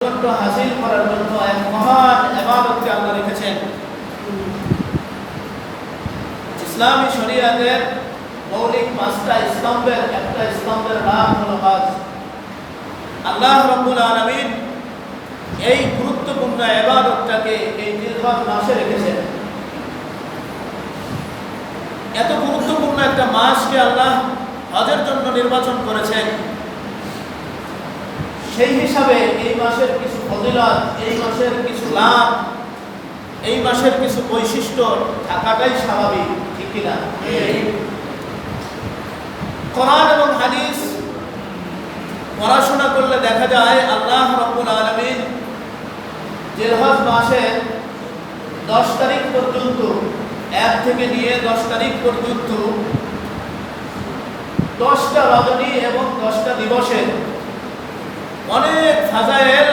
হাসিল করার জন্য এক মহান ইবাদতকে আল্লাহ রেখেছেন। ইসলামী শরীয়তের মৌলিক পাঁচটা স্তম্ভের একটা স্তম্ভের নাম হলো হজ। আল্লাহ রাব্বুল আলামিন এই গুরুত্বপূর্ণ ইবাদতটাকে এই জিলহজ মাসে রেখেছেন। এত গুরুত্বপূর্ণ একটা মাসকে আল্লাহ হজের জন্য নির্বাচন করেছেন। সেই হিসাবে এই মাসের কিছু ফজিলত, এই মাসের কিছু লাভ, এই মাসের কিছু বৈশিষ্ট্য থাকাটাই স্বাভাবিক, ঠিক কিনা? কোরআন এবং হাদিস পড়াশোনা করলে দেখা যায় আল্লাহ রাব্বুল আলামিন জিলহজ মাসের 10 তারিখ পর্যন্ত, 1 থেকে নিয়ে 10 তারিখ পর্যন্ত 10টা রজনী এবং 10টা দিবসের অনেক ফাজাইল,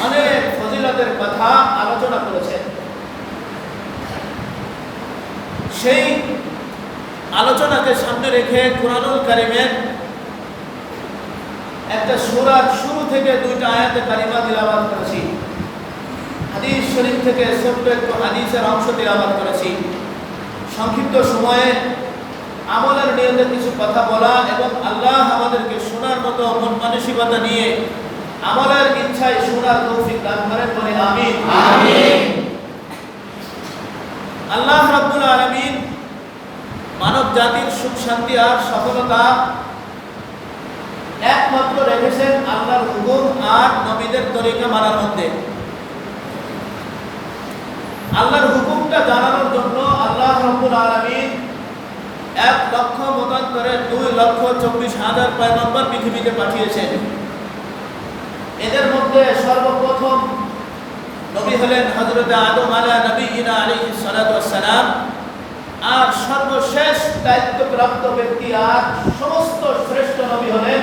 অনেক ফজিলতের কথা আলোচনা করেছেন। সেই আলোচনাকে সামনে রেখে কুরআনুল কারীমের একটা সূরার শুরু থেকে 2টা আয়াতে কারিমা তিলাওয়াত করেছি। হাদিস শরীফ থেকে ছোট্ট একটু হাদিসের অংশ তিলাওয়াত করেছি। সংক্ষিপ্ত সময়ে আমলের নিয়তে কিছু কথা বলা এবং আল্লাহ আমাদেরকে শোনার মতো মন মানসিকতা নিয়ে আমলের ইচ্ছায় শোনার তৌফিক দান করেন, বলে আমিন। আমিন। আল্লাহ রাব্বুল আলামিন মানব জাতির সুখ শান্তি আর সফলতা একমাত্র রেখেছেন আল্লাহর হুকুম আর নবীদের তরিকা মানার মধ্যে। আল্লাহর হুকুমটা জানানোর জন্য আল্লাহ রাব্বুল আলামিন 1 লক্ষ মতান্তরে 2,24,000 পয়গম্বর পৃথিবীতে পাঠিয়েছেন। এদের মধ্যে সর্বপ্রথম নবী হলেন হযরত আদম আলাইহিস সালাতু ওয়াস সালাম, আর সর্বশেষ দায়িত্বপ্রাপ্ত ব্যক্তি আর সমস্ত শ্রেষ্ঠ নবী হলেন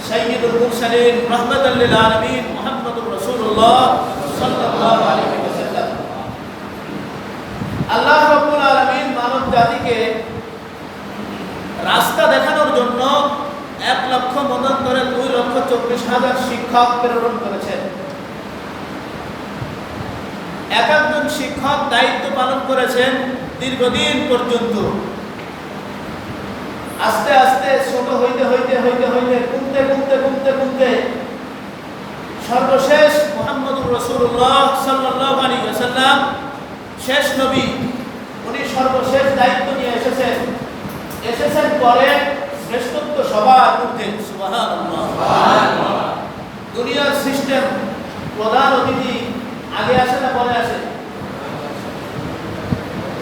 সাইয়্যিদুল মুরসালিন রাহমাতাল লিল আলামিন মুহাম্মদুর রাসূলুল্লাহ সাল্লাল্লাহু আলাইহি ওয়াসাল্লাম। আল্লাহ রাব্বুল আলামিন মানব জাতিকে রাস্তা দেখানোর জন্য 1 লক্ষ মতান্তরে 2,24,000 শিক্ষক প্রেরণ করেছেন। এক একজন শিক্ষক দায়িত্ব পালন করেছেন দীর্ঘদিন পর্যন্ত। আস্তে আস্তে ছোট হইতে কমতে সর্বশেষ মুহাম্মদুর রাসূলুল্লাহ সাল্লাল্লাহু আলাইহি ওয়াসাল্লাম শেষ নবী। উনি সর্বশেষ দায়িত্ব নিয়ে এসেছেন পরে শ্রেষ্ঠত্ব সবার ঊর্ধ্বে। সুবহানাল্লাহ, সুবহানাল্লাহ। দুনিয়ার সিস্টেম প্রধান অতিথি আগে আসে না পরে আসে?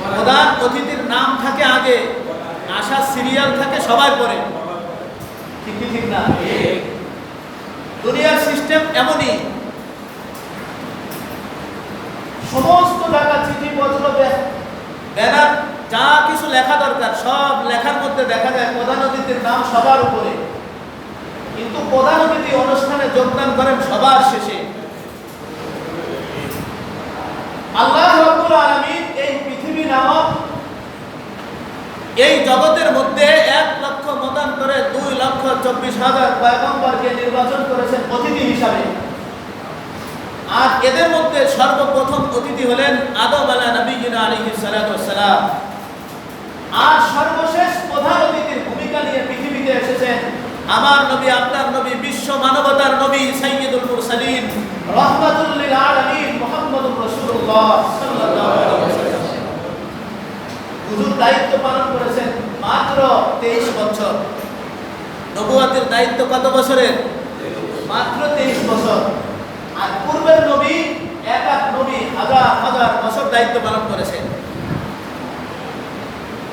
প্রধান অতিথির নাম থাকে আগে, আসার সিরিয়াল থাকে সবাই পরে, ঠিক না? দুনিয়ার সিস্টেম এমনই। সমস্ত জায়গা চিঠিপত্র, ব্যানার, যা কিছু লেখা দরকার সব লেখার মধ্যে দেখা যায় প্রধান অতিথির নাম সবার উপরে, কিন্তু প্রধান অতিথি অনুষ্ঠানে যোগদান করেন সবার শেষে। আল্লাহ রাব্বুল আলামিন এই পৃথিবী নামক এই জগতের মধ্যে 1 লক্ষ মতান্তরে 2,24,000 পয়গম্বরকে নির্বাচন করেছেন অতিথি হিসাবে। আর এদের মধ্যে সর্বপ্রথম অতিথি হলেন আদম আলাইহিস সালাতু ওয়াস সালাম। আর সর্বশেষ প্রধান অতিথির ভূমিকা নিয়ে পৃথিবীতে এসেছেন আমার নবী, আপনার নবী, বিশ্ব মানবতার নবী সাইয়্যিদুল মুরসালিন রাহমাতুল লিল আলামিন মুহাম্মদুর রাসূলুল্লাহ সাল্লাল্লাহু আলাইহি ওয়াসাল্লাম। হুজুর দায়িত্ব পালন করেছেন মাত্র 23 বছর। নবুয়তের দায়িত্ব কত বছরের? মাত্র 23 বছর। আর পূর্বের নবী, এক নবী হাজার বছর দায়িত্ব পালন করেছেন।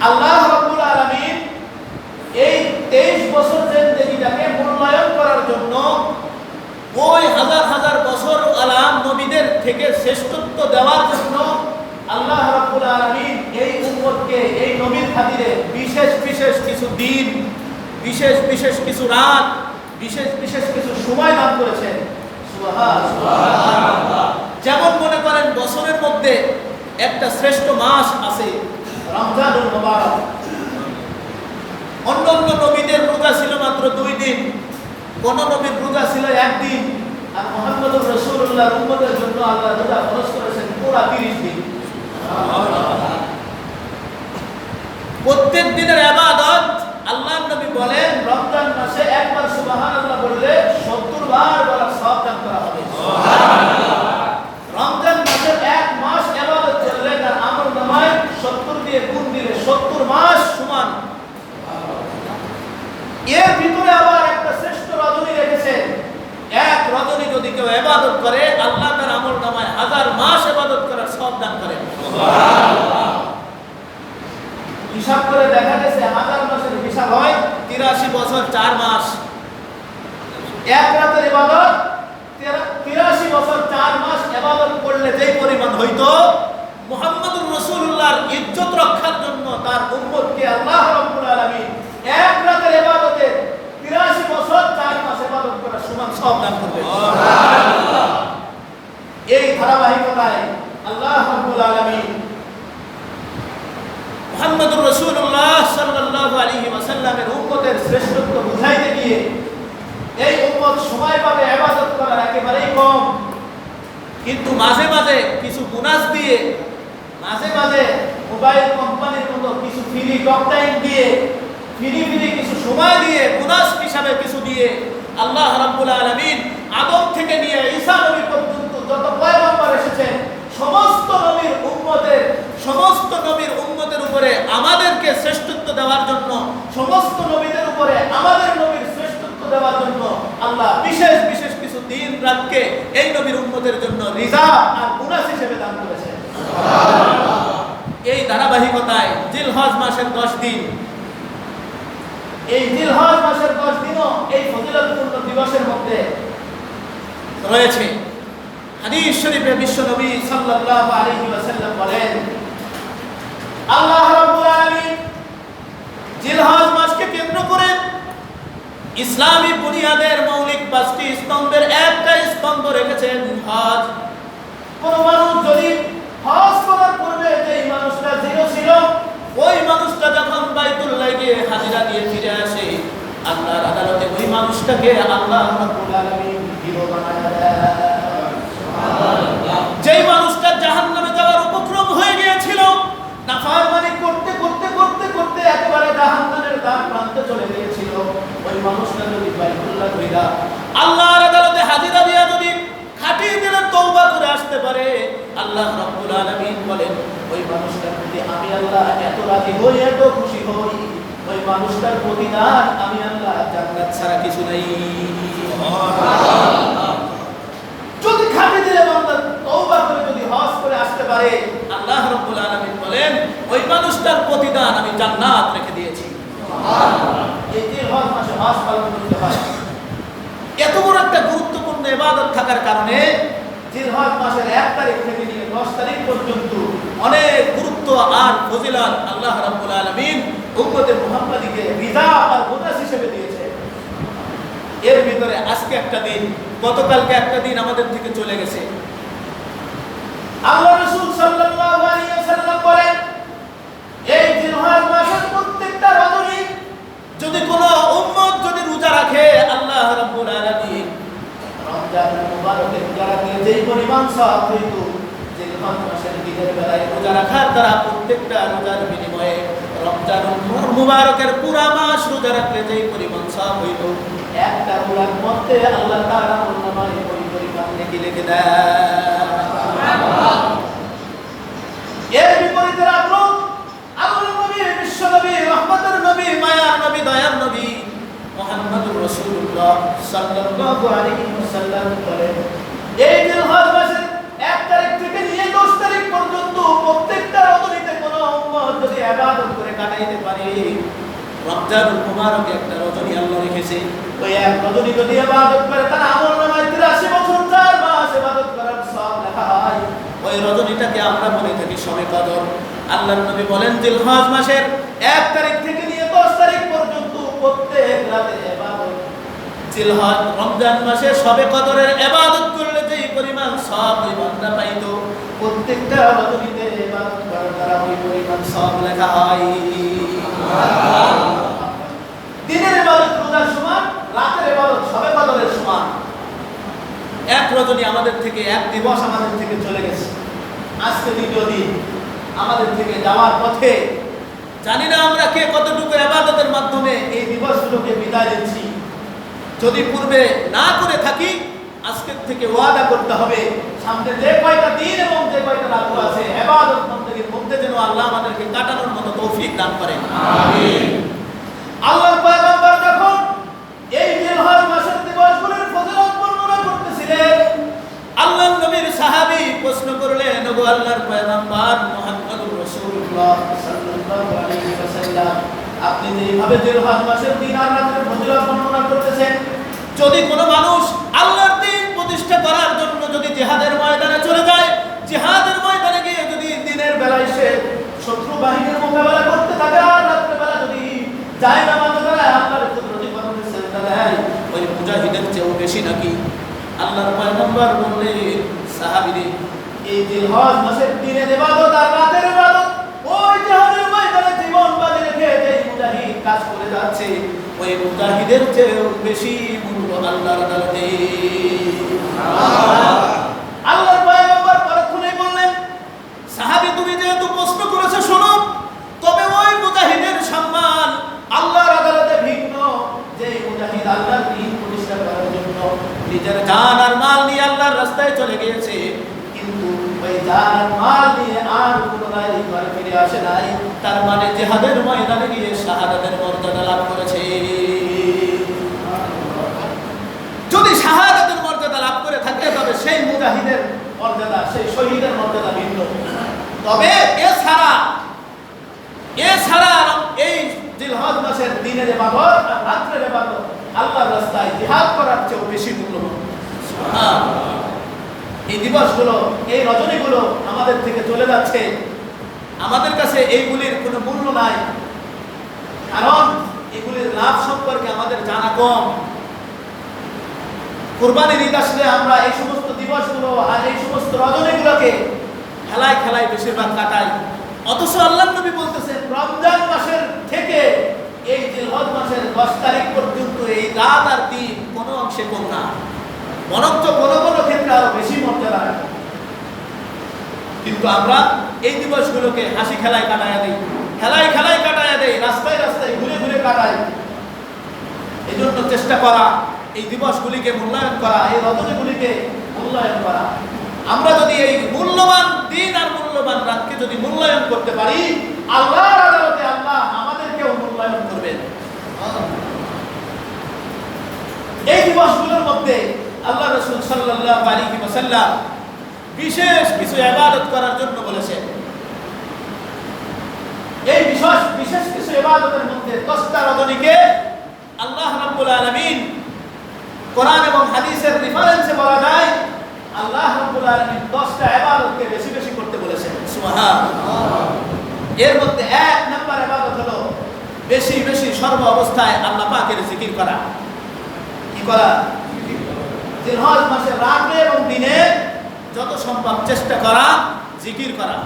আল্লাহ রাব্বুল আলামিন এই 23 বছর জিন্দেগিটাকে মূল্যায়ন করার জন্য ওই হাজার বছর আলাম নবীদের থেকে শ্রেষ্ঠত্ব দেওয়ার জন্য আল্লাহ রাব্বুল আলামিন এই উম্মতকে এই নবীর খাতিরে বিশেষ কিছু দিন, বিশেষ কিছু রাত, বিশেষ কিছু সময় দান করেছেন। সুবহানাল্লাহ। যেমন মনে করেন বছরের মধ্যে একটা শ্রেষ্ঠ মাস আছে রমজানুল মুবারক। অন্য নবীদের রোজা ছিল মাত্র 2 দিন, কোন নবীর রোজা ছিল 1 দিন, আর মুহাম্মদুর রাসূলুল্লাহর উম্মতের জন্য আল্লাহ রোজা ফরজ করেছেন পুরা 30 দিন। প্রত্যেক দিনের ইবাদত আল্লাহর নবী বলেন রমজান মাসে একবার সুবহানাল্লাহ বললে 70 বার বলার সওয়াব দান করা হবে। সুবহানাল্লাহ। রমজান মাসের এক মাস ইবাদত করলে তার আমলনামায় 70 দিয়ে গুণ দিলে 70 মাস সমান। এর ভিতরে আবার একটা শ্রেষ্ঠ রজনী রেখেছেন। এক রজনী যদি কেউ ইবাদত করে আল্লাহ তার আমলনামায় 1000 মাস ইবাদত করার সওয়াব দান করেন। সুবহানাল্লাহ। হিসাব করে দেখা গেছে 1000 মাসের হিসাব হয় 83 বছর 4 মাস। এক রাতের ইবাদত 83 বছর 4 মাস ইবাদত করলে যেই পরিমাণ হইতো মুহাম্মদুর রাসূলুল্লাহর ইজ্জত রক্ষার জন্য তার উম্মতকে আল্লাহ রাব্বুল আলামিন এক রাতের ইবাদতে 83 বছর 4 মাস ইবাদত করার সমান সওয়াব দান করবেন। সুবহানাল্লাহ। এই ধারাবাহিকতায় আল্লাহ রাব্বুল আলামিন মুহাম্মদুর রাসূলুল্লাহ সাল্লাল্লাহু আলাইহি ওয়াসাল্লামের উম্মতের শ্রেষ্ঠত্ব বুঝাইতে গিয়ে এই উম্মত সময় পাবে ইবাদত করার একেবারেই কম, কিন্তু মাঝে মাঝে কিছু বোনাস দিয়ে, মাঝে মাঝে মোবাইল কোম্পানির মতো কিছু ফ্রি টক টাইম দিয়ে, ফ্রি কিছু সময় দিয়ে, বোনাস হিসাবে কিছু দিয়ে আল্লাহ রাব্বুল আলামিন আদম থেকে নিয়ে ঈসা নবী পর্যন্ত যত পয়গম্বর এসেছেন সমস্ত নবীর উম্মতের উপরে আমাদেরকে শ্রেষ্ঠত্ব দেওয়ার জন্য, সমস্ত নবীদের উপরে আমাদের নবীর শ্রেষ্ঠত্ব দেওয়ার জন্য আল্লাহ বিশেষ বিশেষ কিছু দিন রাতকে এই নবীর উম্মতের জন্য রিজার্ভ আর বোনাস হিসেবে দান করেছেন। এই ধারাবাহিকতায় জিলহজ মাসের 10 দিন, এই জিলহজ মাসের 10 দিনও এই ফজিলতপূর্ণ দিবসের মধ্যে রয়েছে। হাদিস শরীফে বিশ্বনবী সাল্লাল্লাহু আলাইহি ওয়াসাল্লাম বলেন আল্লাহ রাব্বুল আলামিন জিলহজ মাসকে কেন্দ্র করে ইসলামী বুনিয়াদের মৌলিক 5টি স্তম্ভের একটা স্তম্ভ রেখেছেন হজ। কোন মানুষ যদি হজ করার পূর্বে যেই মানুষটা জিরো ছিল ওই মানুষটা যখন বাইতুল্লাহ গিয়ে হাজিরা দিয়ে ফিরে আসে আল্লাহর আদালতে ওই মানুষটাকে আল্লাহ রাব্বুল আলামিন হিরো বানায় দেয়। যেই মানুষটা জাহান্নামে যাওয়ার উপক্রম হয়ে গিয়েছিল, নাফরমানি করতে করতে করতে করতে একেবারে জাহান্নামের দ্বার প্রান্তে চলে গিয়েছিল, ওই মানুষটা যদি বাইতুল্লাহ গিয়া আল্লাহর আদালতে হাজিরা দিয়া যদি খাঁটি দিলে তওবা করে আসতে পারে, আল্লাহ রাব্বুল আলামিন বলেন ওই মানুষটার প্রতি আমি আল্লাহ এত রাজি হই, এত খুশি হই, ওই মানুষটার প্রতিদান আমি আল্লাহ জান্নাত ছাড়া কিছু নাই। সুবহানাল্লাহ। যদি খাঁটি দিলে বান্দা তওবা করে যদি হজ করে আসতে পারে, আল্লাহ রাব্বুল আলামিন বলেন ওই মানুষটার প্রতিদান আমি জান্নাত রেখে দিয়েছি। সুবহানাল্লাহ। এই যে হজ মাসে হজ পালন করতে হয়, এত বড় একটা গুরুত্বপূর্ণ ইবাদত থাকার কারণে জিলহজ মাসের 1 তারিখ থেকে নিয়ে 10 তারিখ পর্যন্ত অনেক গুরুত্ব আর ফজিলত আল্লাহ রাব্বুল আলামিন উম্মতে মুহাম্মাদীকে রিজার্ভ আর বোনাস হিসেবে দিয়েছে। এর ভিতরে আজকে একটা দিন, গতকালকে একটা দিন আমাদের থেকে চলে গেছে। আল্লাহ রাসূল সাল্লাল্লাহু আলাইহি ওয়াসাল্লাম বলেন এই জিলহজ মাসের প্রত্যেকটা রজনী যদি কোনো উম্মত যদি রোজা রাখে আল্লাহ রাব্বুল আলামিন রমজানের মুবারকে রোজা রাখলে যেই পরিমাণ সওয়াব হইত জিলহজ মাসের দিনের বেলায় রোজা রাখার দ্বারা প্রত্যেকটা রোজার বিনিময়ে রমজানুল মুবারকের পুরা মাস রোজা রাখলে যেই পরিমাণ সওয়াব হইত একটা রোজার মধ্যে আল্লাহ তাআলা আমলনামায় ওই পরিমাণ নেকি লিখে দেয়। সুবহানাল্লাহ। এর বিপরীতে রাখলো আল্লাহর নবী, বিশ্ব নবী, রহমতের নবী, মায়ার নবী, দয়ার নবী মুহাম্মদুর রাসূলুল্লাহ সাল্লাল্লাহু আলাইহি ওয়াসাল্লাম বলেন এই জিলহজ মাসের 1 তারিখ থেকে নিয়ে 10 তারিখ পর্যন্ত প্রত্যেকটা রজনীতে কোন উম্মত যদি ইবাদত করে কাটাইতে পারে, রমজানুল মুবারক একটা রজনী আল্লাহ রেখেছে, ওই এক রজনী যদি ইবাদত করে তার আমলনামায় 83 বছর 4 মাস ইবাদত করার সওয়াব লেখা হয়। ওই রজনীটাকে আমরা বলে থাকি শবে কদর। আল্লাহর নবী বলেন জিলহজ মাসের 1 তারিখ থেকে নিয়ে 10 তারিখ পর্যন্ত প্রত্যেক রাতে ইবাদত, জিলহজ রমজান মাসে শবে কদরের ইবাদত করলে যেই পরিমাণ সওয়াব ওই বান্দা পাইতো, প্রত্যেকটা রজনীতে ইবাদত করার দ্বারা ওই পরিমাণ সওয়াব লেখা হয়। দিনের ইবাদত রোজার সমান, রাতের ইবাদত শবে কদরের সমান। এক রজনী আমাদের থেকে, এক দিবস আমাদের থেকে চলে গেছে। আজকে দ্বিতীয় দিন আমাদের থেকে যাওয়ার পথে। জানি না আমরা কে কতটুকু ইবাদতের মাধ্যমে এই দিবসগুলোকে বিদায় দিচ্ছি। যদি পূর্বে না করে থাকি, আজকের থেকে ওয়াদা করতে হবে সামনে যে কয়টা দিন এবং যে কয়টা রাত আছে ইবাদত বন্দেগীর মধ্যে যেন আল্লাহ আমাদেরকে কাটানোর মতো তৌফিক দান করেন। আমিন। আল্লাহর পয়গম্বর যখন এই জিলহজ মাসের দিবসগুলোর ফজিলত বর্ণনা করতেছিলেন, আল্লাহর নবীর সাহাবী প্রশ্ন করলেন, ওগো আল্লাহর পয়গম্বর মুহাম্মদুর রাসূলুল্লাহ সাল্লাল্লাহু আলাইহি ওয়াসাল্লাম, আপনি যেভাবে জিলহজ মাসের দিন আর রাতের ফজিলত বর্ণনা করতেছেন, যদি কোনো মানুষ আল্লাহর দ্বীন প্রতিষ্ঠা করার জন্য যদি জিহাদের ময়দানে চলে যায়, জিহাদের ময়দানে গিয়ে যদি দিনের বেলায় সে শত্রু বাহিনীর মোকাবেলা করতে থাকে আর রাতের বেলা যদি যায় নামাজ পড়ায় আল্লাহর কুদরতি কদমে সিজদা দেয়, ওই মুজাহিদের চেয়েও বেশি নাকি? আল্লাহর পয়গম্বর বললেন, সাহাবীরে, এই জিলহজ মাসের দিনের ইবাদত আর রাতের ইবাদত ওই জিহাদের ময়দানে জীবন বাজি রেখে যে মুজাহিদ কাজ করে যাচ্ছে, ওই মুজাহিদের চেয়েও বেশি মূল্য আল্লাহর আদালতে। আল্লাহর পয়গম্বর পরক্ষণেই বললেন, সাহাবী, তুমি যেহেতু প্রশ্ন করেছো শোনো, তবে ওই মুজাহিদের সম্মান আল্লাহর আদালতে ভিন্ন যে মুজাহিদ আল্লাহর দ্বীন প্রতিষ্ঠা করার জন্য নিজের জান আর মাল নিয়ে আল্লাহর রাস্তায় চলে গিয়েছে, কিন্তু ওই জান আর মাল নিয়ে আর পুনরায় ঘরে ফিরে আসে নাই, তার মানে জিহাদের ময়দানে গিয়ে শাহাদাতের মর্যাদা লাভ করেছে। যদি শাহাদাতের মর্যাদা লাভ করে থাকে, তবে সেই মুজাহিদের মর্যাদা, সেই শহীদের মর্যাদা ভিন্ন। তবে এছাড়া এই জিলহজ মাসের দিনের ইবাদত আর রাতের ইবাদত আল্লাহর রাস্তায় জিহাদ করার চেয়েও বেশি মূল্যবান। এই দিবসগুলো, এই রজনীগুলো আমাদের থেকে চলে যাচ্ছে, আমাদের কাছে এইগুলির কোনো মূল্য নাই, কারণ এগুলির লাভ সম্পর্কে আমাদের জানা কম। কুরবানির ঈদ আসলে আমরা এই সমস্ত দিবসগুলো আর এই সমস্ত রজনীগুলোকে খেলায় খেলায় বেশিরভাগ কাটাই, অথচ আল্লাহর নবী বলতেছেন রমজান মাসের থেকে এই জিলহজ মাসের 10 তারিখ পর্যন্ত এই রাত আর দিন কোনো অংশে কম না, বরঞ্চ কোনো কোনো ক্ষেত্রে আরো বেশি মর্যাদা রাখে। কিন্তু আমরা এই দিবসগুলোকে হাসি খেলায় কাটাইয়া দিই, খেলায় খেলায় কাটাইয়া দেই, রাস্তায় রাস্তায় ঘুরে ঘুরে কাটাই। এই জন্য চেষ্টা করা এই দিবসগুলিকে মূল্যায়ন করা, এই রজনীগুলিকে মূল্যায়ন করা। আমরা যদি এই মূল্যবান দিন আর মূল্যবান রাতকে যদি মূল্যায়ন করতে পারি, আল্লাহর আদালতে আল্লাহ আমাদেরকেও মূল্যায়ন করবেন। এই দিবসগুলোর মধ্যে আল্লাহ রাসূল সাল্লাল্লাহু আলাইহি ওয়াসাল্লাম বিশেষ কিছু ইবাদত করার জন্য বলেছেন। এই বিশেষ কিছু ইবাদতের মধ্যে 10টা রজনীকে আল্লাহ রাব্বুল আলামিন কোরআন এবং হাদিসের রেফারেন্সে বলা যায়, আল্লাহ রাব্বুল আলামিন 10টা ইবাদতকে বেশি বেশি করতে বলেছেন। সুবহানাল্লাহ। এর মধ্যে 1 নাম্বার ইবাদত হলো বেশি বেশি সর্ব অবস্থায় আল্লাহ পাকের জিকির করা। কি করা? জিলহজ মাসের রাতে এবং দিনে যত সম্ভব চেষ্টা করা জিকির করা।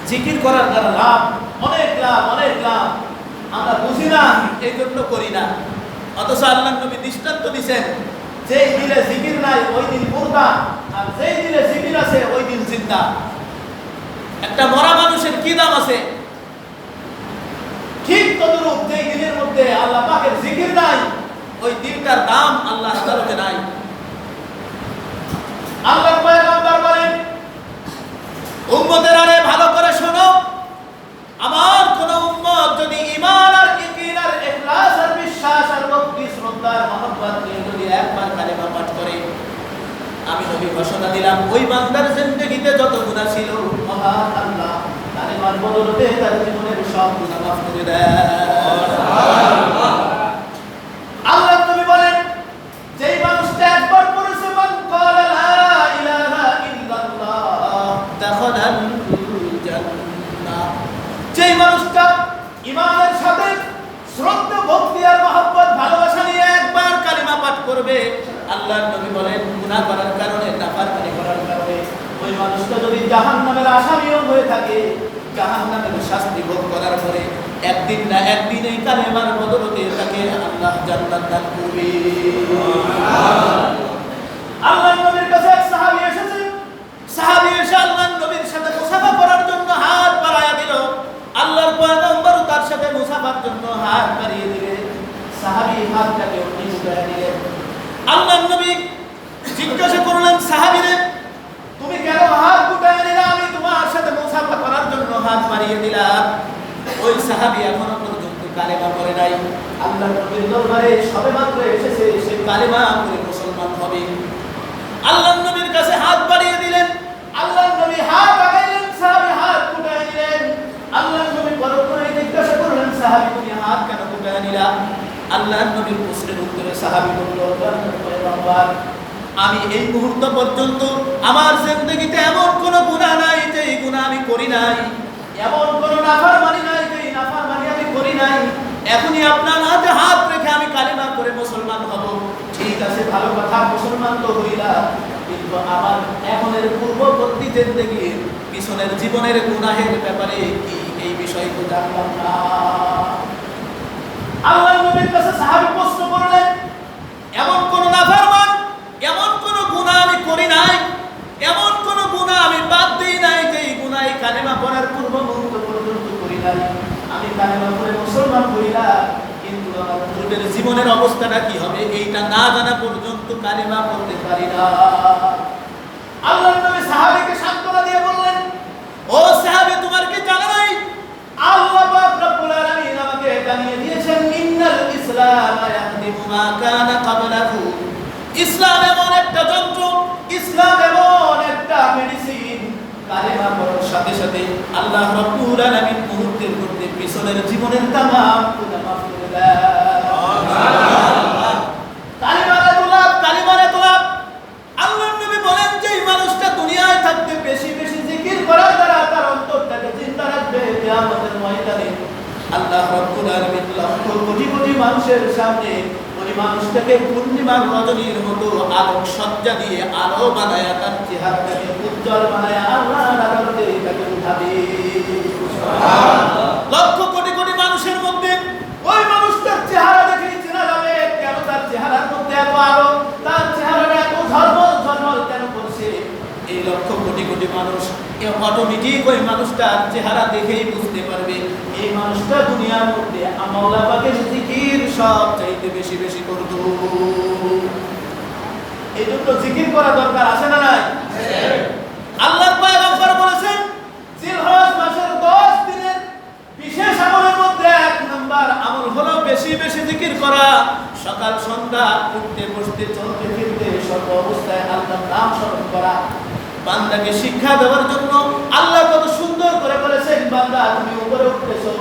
জিকির করার দ্বারা লাভ, অনেক লাভ, অনেক লাভ। আমরা বুঝি না, এই জন্য করি না। অথচ আল্লাহর নবী দৃষ্টান্ত দিয়েছেন, যেই দিলে জিকির নাই ওই দিন মুর্দা, আর যেই দিলে জিকির আছে ওই দিন জিন্দা। একটা মরা মানুষের কি দাম আছে? ঠিক তদরূপ যেই দিনের মধ্যে আল্লাহ পাকের জিকির নাই, ওই দিনটার দাম আল্লাহর আদালতে নাই। আল্লাহর পয়গম্বর বলেন, উম্মতেরা রে ভালো করে শোনো, আমার কোন উম্মত যদি ঈমান আর ইয়াকিন আর ইখলাস আর বিশ্বাস আর ভক্তি শ্রদ্ধা আর মহব্বত নিয়ে যদি একবার কালেমা পাঠ করে, আমি নবী ঘোষণা দিলাম ওই বান্দার জিন্দেগিতে যত গুনাহ ছিল মহান আল্লাহ কালেমার বদলতে তার জীবনের সব গুনাহ মাফ করে দেয়। সুবহানাল্লাহ। আল্লাহ নবী বলেন, যেই মানুষটা একবার পড়েছে মান ক্বালা লা ইলাহা ইল্লাল্লাহ দাখালাল জান্নাহ, যেই মানুষটা ঈমানের সাথে শ্রদ্ধা ভক্তি আর মহব্বত ভালোবাসা নিয়ে একবার কালিমা পাঠ করবে, আল্লাহর নবী বলেন গুনাহ করার কারণে, নাফরমানি করার কারণে ওই মানুষটা যদি জাহান্নামের আসামিও হয়ে থাকে, জাহান্নামের শাস্তি ভোগ করার পরে একদিন না একদিন এই কালেমার বদলতে তাকে আল্লাহ জান্নাত দান করবে। আল্লাহর নবীর কাছে এক সাহাবী এসেছে। সাহাবী এসে আল্লাহর নবীর সাথে মুসাফা করার জন্য হাত বাড়ায়া দিল। আল্লাহর পয়গম্বর তার সাথে মুসাফার জন্য হাত বাড়িয়ে দিলেন। সাহাবী হাতটাকে উঠিয়ে দিলেন। আল্লাহর নবী জিজ্ঞাসা করলেন, সাহাবীরে তুমি কেন হাত উঠায় নিলে? আমি তোমার সাথে মুসাফা করার জন্য হাত বাড়িয়ে দিলাম। ওই সাহাবী এখনো পর্যন্ত কালেমা পড়ে নাই। আল্লাহর নবীর দরবারে সবেমাত্র এসেছে, সে কালেমা পড়ে মুসলমান হবে। আল্লাহর নবীর কাছে হাত বাড়িয়ে দিলেন। আল্লাহর নবী হাত আগাইলেন, সাহাবী হাত উঠায় নিলেন। আল্লাহর নবী পরপরে জিজ্ঞাসা করলেন, সাহাবী তুমি হাত কেন উঠায় নিলা? আল্লাহর নবীর প্রশ্নের উত্তরে সাহাবী বলল, পয়গম্বর আমি এই মুহূর্ত পর্যন্ত আমার জিন্দেগিতে এমন কোন গুনাহ নাই যে এই গুনাহ আমি করি নাই, এমন কোন নাফরমানি নাই যে এই নাফরমানি আমি করি নাই। এখনই আপনার হাতে হাত রেখে আমি কালিমা করে মুসলমান হব। ঠিক আছে, ভালো কথা, মুসলমান তো হইলাম, কিন্তু আমার এখনের পূর্ববর্তী জিন্দেগির পিছনের জীবনের গুনাহের ব্যাপারে কি এই বিষয় তো জানলাম না। আল্লাহর নবীর কাছে সাহাবী প্রশ্ন করলেন, এমন কোন নাফরমান, এমন কোন গুনাহ আমি করি নাই, এমন কোন গুনাহ আমি বাদ দেই নাই যে এই গুনাহ কালেমা পড়ার পূর্ব মুহূর্ত পর্যন্ত করি নাই। আমি কালেমা পড়ে মুসলমান হইলাম, কিন্তু আমার পূর্বের জীবনের অবস্থাটা কি হবে এইটা না জানা পর্যন্ত কালেমা পড়তে পারি না। আল্লাহর নবী সাহাবীকে সান্ত্বনা দিয়ে বললেন, ও সাহাবী তোমার কি জানা নাই? আল্লাহ পাক রব্বুল আলামিন আমাকে জানিয়ে দিয়েছেন, ইন্নাল ইসলাম ইয়াহদিমু মা কানা ক্বাবলাহু। ইসলাম এমন একটা যন্ত্র, ইসলাম এমন একটা মেডিসিন, কালেমা পড়ার সাথে সাথে আল্লাহ রাব্বুল আলামিন মুহূর্তের মধ্যে পিছনের জীবনের তামাম গুনাহ মাফ করে দেন। সুবহানাল্লাহ। কালিমারে তোলাব। আল্লাহর নবী বলেন যে এই মানুষটা দুনিয়ায় থাকতে বেশি বেশি জিকির করার দ্বারা তার অন্তরটাকে জিন্দা রাখবে। কিয়ামতের ময়দানে আল্লাহ রাব্বুল আলামিন লক্ষ কোটি কোটি মানুষের সামনে ওই মানুষটাকে পূর্ণিমার রজনীর মতো আলোক সজ্জা দিয়ে আলো বানায়া তার চেহারাটাকে উজ্জ্বল বানায়া আল্লাহর আদালতে তাকে উঠাবে। সুবহানাল্লাহ। লক্ষ কোটি কোটি মানুষের মধ্যে ওই মানুষটার চেহারা দেখেই চেনা যাবে কেন তার চেহারার মধ্যে এত আলো, তার চেহারাটা এত ঝলমল ঝলমল কেন করছে। এই লক্ষ কোটি কোটি মানুষ অটোমেটিক ওই মানুষটার চেহারা দেখেই বুঝতে পারবে এই মানুষটা দুনিয়ার মধ্যে মাওলা পাকের জিকির সব চাইতে বেশি বেশি করত। এই জন্য জিকির করা দরকার আছে না নাই? আল্লাহর পয়গম্বর বলেছেন জিলহজ মাসের 10 দিনের বিশেষ আমলের মধ্যে এক নাম্বার আমল হলো বেশি বেশি জিকির করা। সকাল সন্ধ্যা উঠতে বসতে চলতে ফিরতে সর্ব অবস্থায় আল্লাহর নাম স্মরণ করা। বান্দাকে শিক্ষা দেওয়ার জন্য আল্লাহ কত সুন্দর করে বলেছেন, বান্দা তুমি উপরে উঠতেছো,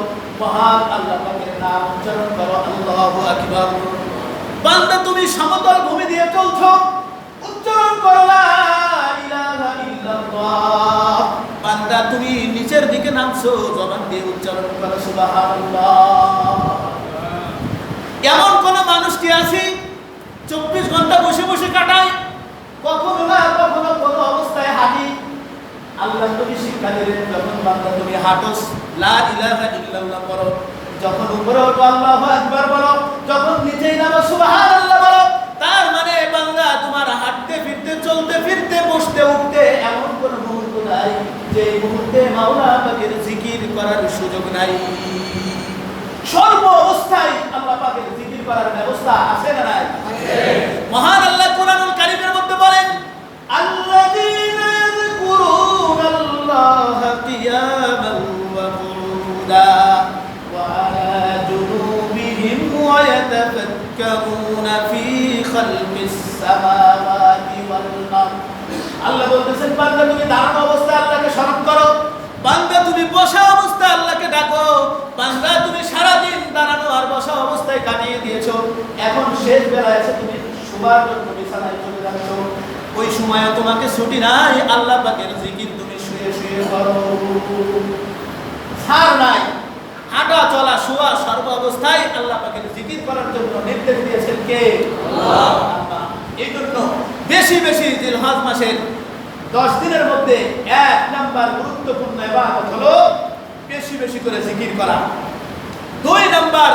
মহান আল্লাহ পাকের নাম উচ্চারণ করো, আল্লাহু আকবার। বান্দা তুমি সমতল ভূমি দিয়ে চলছো, উচ্চারণ করো লা ইলাহা ইল্লাল্লাহ। বান্দা তুমি নিচের দিকে নামছো, জবান দিয়ে উচ্চারণ করো সুবহানাল্লাহ। এমন কোন মানুষ কি আছে 24 ঘন্টা বসে বসে কাটায়? কখনো না কখনো কোনো অবস্থায় হাঁটি। আল্লাহ নবী শিক্ষা দিলেন, যখন বান্দা তুমি হাঁটোস লা ইলাহা ইল্লাল্লাহ পড়ো, যখন উপরে ওঠো আল্লাহু আকবার বলো, যখন নিচেই নামো সুবহানাল্লাহ বলো। তার মানে বান্দা তোমার হাঁটতে ফিরতে চলতে ফিরতে বসতে উঠতে এমন কোন মুহূর্ত নাই যে মুহূর্তে মাওলা পাকের জিকির করার সুযোগ নাই। সর্ব অবস্থায় আল্লাহ পাকের জিকির করার ব্যবস্থা আছে না নাই? মহান আল্লাহ কোরআনুল কারীমের মধ্যে বলেন, আল্লাযীনা ইয়াযকুরুনাল্লাহা কিয়ামান ওয়া কুউদা ওয়া আলা জুনুবিহিম ওয়া ইয়াতাফাক্কারুনা ফী খালকিস সামাওয়াতি ওয়াল আরদ। আল্লাহ বলতেছেন, বান্দা তুমি দাঁড়ানো অবস্থায় আল্লাহকে স্মরণ করো, বান্দা তুমি বসা অবস্থায় আল্লাহকে ডাকো। বান্দা তুমি সারা দিন দাঁড়ানো আর বসা অবস্থায় কাটিয়ে দিয়েছো, এখন শেষ বেলা এসে তুমি শোবার জন্য বিছানায় চলে যাচ্ছ। ওই সময় তোমাকে ছুটি নাই, আল্লাহ পাকের জিকির তুমি শুয়ে শুয়ে করো, ছাড় নাই। হাঁটা চলা শোয়া সর্ব অবস্থায় আল্লাহ পাকের জিকির করার জন্য নির্দেশ দিয়েছেন কে? আল্লাহ। এই জন্য বেশি বেশি জিলহজ মাসের 10 দিনের মধ্যে 1 নাম্বার গুরুত্বপূর্ণ ইবাদত হলো বেশি বেশি করে জিকির করা। 2 নাম্বার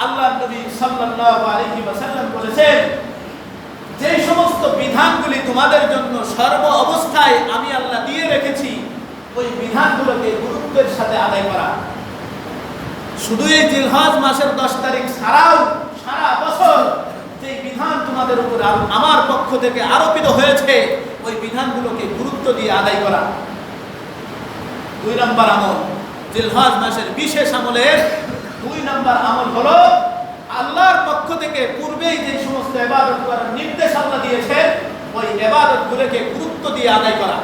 আল্লাহর নবী সাল্লাল্লাহু আলাইহি ওয়াসাল্লাম বলেছেন যে সমস্ত বিধানগুলি তোমাদের জন্য সর্ব অবস্থায় আমি আল্লাহ দিয়ে রেখেছি, ওই বিধানগুলোকে গুরুত্বের সাথে আদায় করা। শুধু এই জিলহজ মাসের 10 তারিখ ছাড়াও সারা বছর যে বিধান তোমাদের উপর আমার পক্ষ থেকে আরোপিত হয়েছে, ওই বিধানগুলোকে গুরুত্ব দিয়ে আদায় করা। 2 নম্বর আমল, জিলহজ মাসের বিশেষ আমলের 2 নম্বর আমল হলো আল্লাহর পক্ষ থেকে পূর্বেই যে সমস্ত ইবাদত করার নির্দেশ আল্লাহ দিয়েছেন, ওই ইবাদতগুলোকে গুরুত্ব দিয়ে আদায় করা।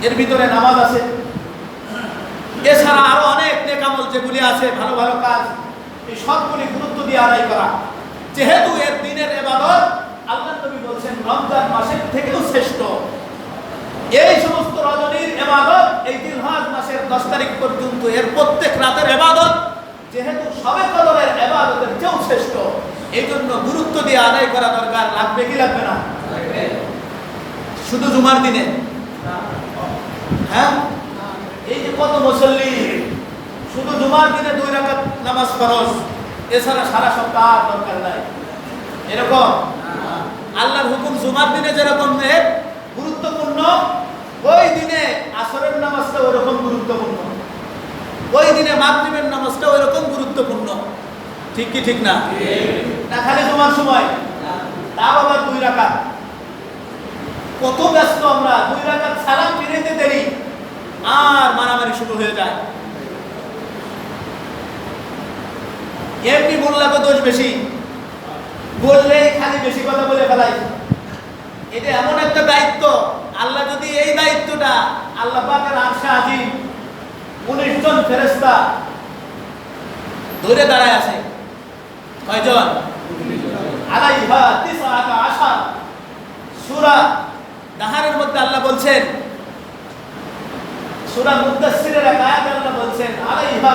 এর ভিতরে নামাজ আছে, এছাড়া আরো অনেক নেক আমল যেগুলি আছে, ভালো ভালো কাজ, এই সবগুলি গুরুত্ব দিয়ে আদায় করা। যেহেতু এর দিনের ইবাদত আল্লাহ নবী বলেছেন রমজান মাসের থেকেও শ্রেষ্ঠ। এই সমস্ত রজনীর ইবাদত এই জিলহজ মাসের 10 তারিখ পর্যন্ত এর প্রত্যেক রাতের ইবাদত যেহেতু সবে কদরের ইবাদতের চেয়েও শ্রেষ্ঠ, এই জন্য গুরুত্ব দিয়ে আদায় করা দরকার। লাগবে কি লাগবে না? শুধু জুমার দিনে? হ্যাঁ, এই যে কত মুসল্লি শুধু জুমার দিনে 2 রাকাত নামাজ ফরজ, এছাড়া সারা সপ্তাহ দরকার নাই। এরকম আল্লাহর হুকুম জুমার দিনে যেরকম গুরুত্বপূর্ণ, ওই দিনে আসরের নামাজটা ওইরকম গুরুত্বপূর্ণ, ওই দিনে মাগরিবের নামাজটা ওইরকম গুরুত্বপূর্ণ। ঠিক কি ঠিক না? না খালি জুমার সময় তাও আবার 2 রাকাত। কত ব্যস্ত আমরা, 2 রাকাত সালাম ফিরাইতে দেরি আর মারামারি শুরু হয়ে যায়। এমনি বললে দোষ বেশি, বললেই খালি বেশি কথা বলে ফেলাই। এটা এমন একটা দায়িত্ব, আল্লাহ যদি এই দায়িত্বটা আল্লাহ পাকের আরশে আজিম 19 জন ফেরেশতা ধরে দাঁড়ায় আছে। কয়জন? আলাইহা 19 সূরা দাহারের মধ্যে আল্লাহ বলছেন, সূরা মুদ্দাসসিরের এক আয়াতে আল্লাহ বলছেন আলাইহা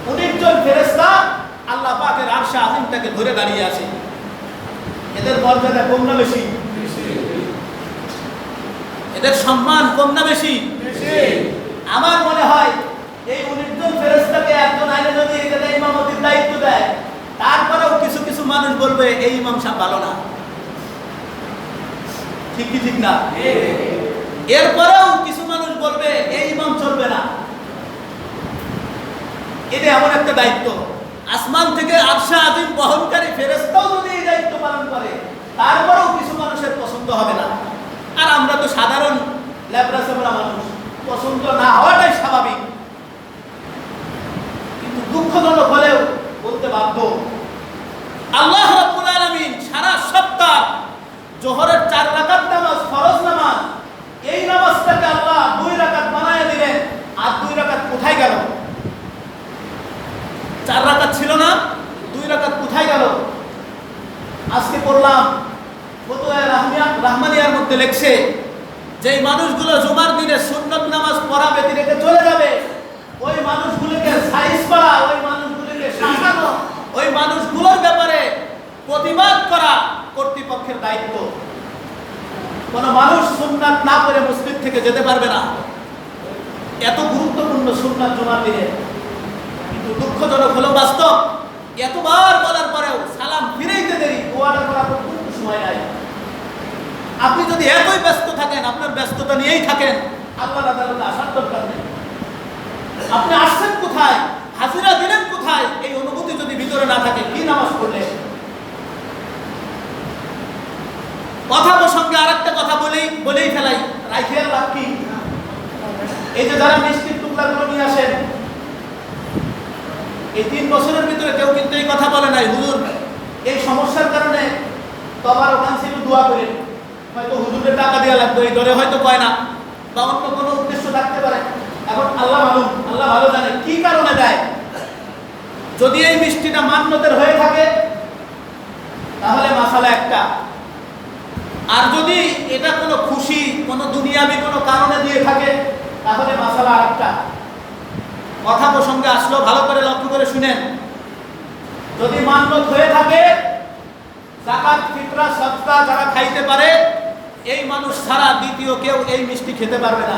19 জন ফেরেশতা আল্লাহ পাকের আরশে আজিমটাকে ধরে দাঁড়িয়ে আছে। এদের মর্যাদা কম না বেশি? এদের সম্মান কম না বেশি? আমার মনে হয় এই 19 জন ফেরেশতাকে একজন আইনে যদি এখানে ইমামতির দায়িত্ব দেয়, তারপরেও কিছু কিছু মানুষ বলবে এই ইমাম সাহেব ভালো না। ঠিক কি ঠিক না? এরপরেও কিছু মানুষ বলবে এই ইমাম চলবে না। এটা এমন একটা দায়িত্ব, আসমান থেকে আরশে আজিম বহনকারী ফেরেশতাও যদি এই দায়িত্ব পালন করে, তারপরেও কিছু মানুষের পছন্দ হবে না। আর আমরা তো সাধারণ ল্যাবরা সাবরা মানুষ, পছন্দ না হওয়াটাই স্বাভাবিক। কিন্তু দুঃখজনক হলেও বলতে বাধ্য, আল্লাহ রাব্বুল আলামিন সারা সপ্তাহ জোহরের 4 রাকাত নামাজ ফরজ নামাজ, এই নামাজটাকে আল্লাহ 2 রাকাত বানায় দিলেন। আর 2 রাকাত কোথায় গেল? 4 রাকাত ছিল না, 2 রাকাত কোথায় গেল? আজকে পড়লাম ফতোয়া রাহমানিয়ার মধ্যে লেখছে, যেই মানুষগুলো জুমার দিনে সুন্নত নামাজ পড়া ব্যতি রেখে চলে যাবে, ওই মানুষগুলোকে সাইজ করা, ওই মানুষগুলোকে শাসানো, ওই মানুষগুলোর ব্যাপারে প্রতিবাদ করা কর্তৃপক্ষের দায়িত্ব। কোন মানুষ সুন্নাত না পড়ে মসজিদ থেকে যেতে পারবে না। এত গুরুত্বপূর্ণ সুন্নাত জুমার দিনে। কিন্তু দুঃখজনক হলো বাস্তব, এতবার বলার পরেও সালাম ফিরাইতে দেরি, দোয়াটা করার পর্যন্ত সময় নাই। আপনি যদি এতই ব্যস্ত থাকেন, আপনার ব্যস্ততা নিয়েই থাকেন, আল্লাহর আদালতে আসার দরকার নেই। আপনি আসছেন কোথায়, হাজিরা দিলেন কোথায়, এই অনুভূতি যদি ভিতরে না থাকে, কি নামাজ পড়লেন? কথা প্রসঙ্গে আরেকটা কথা বলেই ফেলাই, রাইখের লাভ কি? এই যে যারা মিষ্টির টুকরাগুলো নিয়ে আসেন, এই 3 বছরের ভিতরে কেউ কিন্তু এই কথা বলে নাই, হুজুর এই সমস্যার কারণে তবার ওখান ছিল দোয়া করেন, হয়তো হুজুরের টাকা দেওয়া লাগতো, এই দরে হয়তো কয় না, বা অন্য কোনো উদ্দেশ্য থাকতে পারে। এখন আল্লাহ মালুম, আল্লাহ ভালো জানে কি কারণে দেয়। যদি এই মিষ্টিটা মান্যতের হয়ে থাকে তাহলে মাসালা একটা, আর যদি এটা কোনো খুশি, কোনো দুনিয়াবি কোনো কারণে দিয়ে থাকে তাহলে মাসালা আরেকটা। কথা প্রসঙ্গে আসলো, ভালো করে লক্ষ্য করে শুনেন। যদি মান্যত হয়ে থাকে, যাকাত ফিতরা সদকা যারা খাইতে পারে, এই মানুষ ছাড়া দ্বিতীয় কেউ এই মিষ্টি খেতে পারবে না।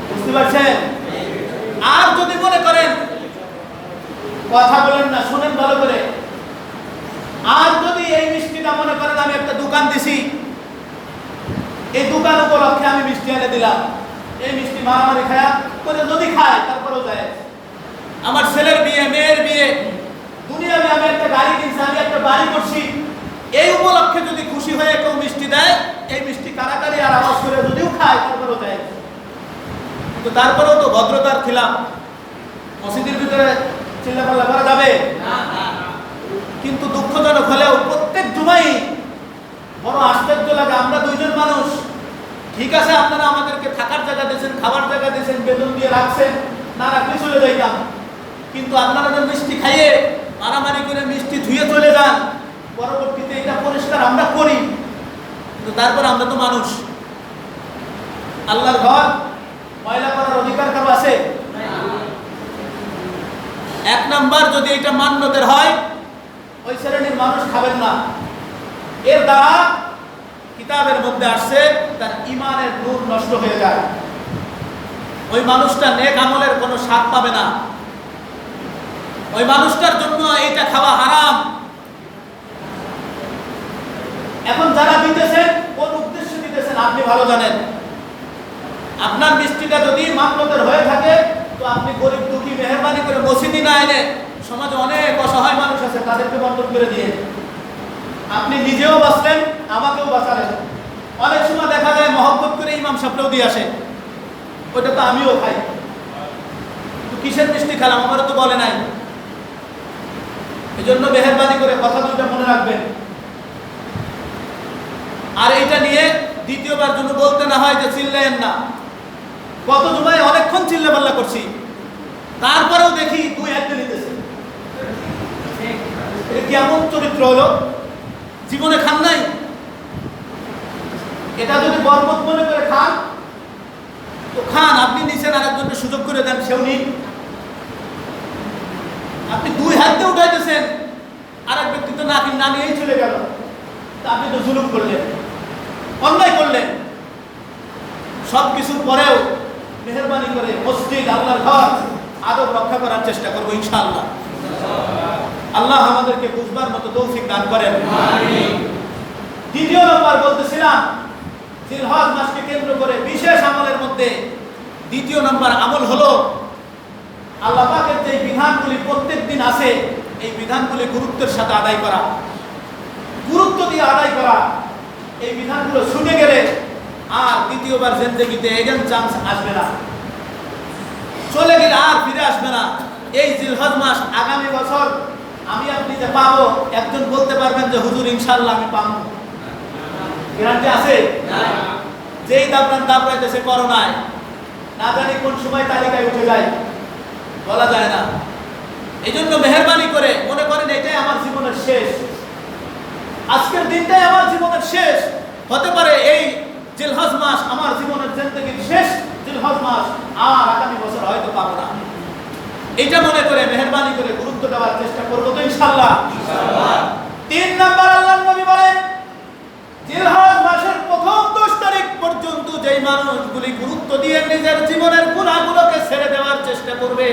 বুঝতে পারছেন? আর যদি মনে করেন, কথা বলেন না, শুনেন ভালো করে, আর যদি এই মিষ্টিটা মনে করেন আমি একটা দোকান দিছি, এই দোকান উপলক্ষে আমি মিষ্টি এনে দিলাম, এই মিষ্টি মারামারি খায়া করে যদি খায় তারপরেও যায়। আমার ছেলের বিয়ে, মেয়ের বিয়ে, দুনিয়াতে আমি একটা গাড়ি কিনছি, আমি একটা বাড়ি করছি, এই উপলক্ষে যদি খুশি হয়ে কেউ মিষ্টি দেয়, এই মিষ্টি কারাকারি আর আওয়াজ করে যদিও খায় তারপরেও যায়। কিন্তু তারপরেও তো ভদ্রতার খিলাফ, মসজিদের ভিতরে চিল্লাপাল্লা করা যাবে না। কিন্তু দুঃখজনক হলেও প্রত্যেক জুমাই বড় আশ্চর্য লাগে, আমরা দুইজন মানুষ, ঠিক আছে আপনারা আমাদেরকে থাকার জায়গা দিয়েছেন, খাবার জায়গা দিয়েছেন, বেতন দিয়ে রাখছেন, না রাখলে চলে যাইতাম, কিন্তু আপনারা তো মিষ্টি খাইয়ে মারামারি করে মিষ্টি ধুয়ে চলে যান, পরবর্তীতে এটা পরিষ্কার আমরা করি, কিন্তু তারপর আমরা তো মানুষ। আল্লাহর ঘর ময়লা করার অধিকার কারো আছে? এক নাম্বার, যদি এটা মান্যতের হয় ওই শ্রেণীর মানুষ খাবেন না। এর দ্বারা কিতাবের মধ্যে আসছে তার ঈমানের নূর নষ্ট হয়ে যায়, ওই মানুষটা নেক আমলের কোনো স্বাদ পাবে না, ওই মানুষটার জন্য এইটা খাওয়া হারাম। এখন যারা দিতেছেন কোন উদ্দেশ্যে দিতেছেন আপনি ভালো জানেন। আপনার মিষ্টিটা যদি মান্যতের হয়ে থাকে তো আপনি গরিব দুঃখী মেহরবানি করে মসজিদে না এনে, সমাজে অনেক অসহায় মানুষ আছে তাদেরকে বন্টন করে দিয়ে আপনি নিজেও বাঁচলেন, আমাকেও বাঁচালেন। অনেক সময় দেখা যায় মহব্বত করে ইমাম সাহেবকেও দিয়ে আসে, ওইটা তো আমিও খাই, তো কিসের মিষ্টি খেলাম আমারও তো বলে নাই। এই জন্য মেহরবানি করে কথা দুইটা মনে রাখবেন। আর এইটা নিয়ে দ্বিতীয়বার জন্য বলতে না হয় যে চিল্লেন না। গত জুমায় অনেকক্ষণ চিল্লা পাল্লা করছি, তারপরেও দেখি দুই হাতে নিতেছে। কেমন চরিত্র হলো? জীবনে খান নাই? এটা যদি বরকত মনে করে খান তো খান, আপনি নিচেন আরেকজনকে সুযোগ করে দেন, সেও নিন। আপনি দুই হাতে উঠাইতেছেন, আরেক ব্যক্তি তো না নিয়েই চলে গেল, তা আপনি তো জুলুম করলেন, অন্যায় করলেন। সবকিছুর পরেও মেহরবানি করে মসজিদ, আল্লাহর ঘর আদব রক্ষা করার চেষ্টা করবো ইনশাআল্লাহ। আল্লাহ আমাদেরকে বুঝবার মতো তৌফিক দান করেন। দ্বিতীয় নম্বর বলতেছিলাম, জিলহজ মাসকে কেন্দ্র করে বিশেষ আমলের মধ্যে দ্বিতীয় নম্বর আমল হলো আল্লাহ পাকের যে বিধানগুলি প্রত্যেক দিন আছে, এই বিধানগুলি গুরুত্বের সাথে আদায় করা, গুরুত্ব দিয়ে আদায় করা। এই বিধানগুলো শুনে গেলে আর দ্বিতীয়বার জিন্দেগিতে এগেন চান্স আসবে না, চলে গেলে আর ফিরে আসবে না। এই জিলহজ মাস আগামী বছর আমি আপনি যে পাবো, একজন বলতে পারবেন যে হুজুর ইনশাআল্লাহ আমি পাবো? গ্যারান্টি আছে? যেই দাবড়াইতেছে করোনায়, না জানি কোন সময় তালিকায় উঠে যায়, বলা যায় না। এই জন্য মেহরবানি করে মনে করেন এটাই আমার জীবনের শেষ, আজকের দিনটাই আমার জীবনের শেষ। হতে পারে এই জিলহজ মাস আমার জীবনের জিন্দেগির শেষ জিলহজ মাস, আর আগামী বছর হয়তো পাবো না। এটা মনে করে মেহরবানি করে গুরুত্ব দেওয়ার চেষ্টা করবো তো ইনশাআল্লাহ। তিন নাম্বার, আল্লাহর নবী বলেন জিলহজ মাসের প্রথম 10 তারিখ পর্যন্ত যেই মানুষগুলি গুরুত্ব দিয়ে নিজের জীবনের গুনাহগুলোকে ছেড়ে দেওয়ার চেষ্টা করবে,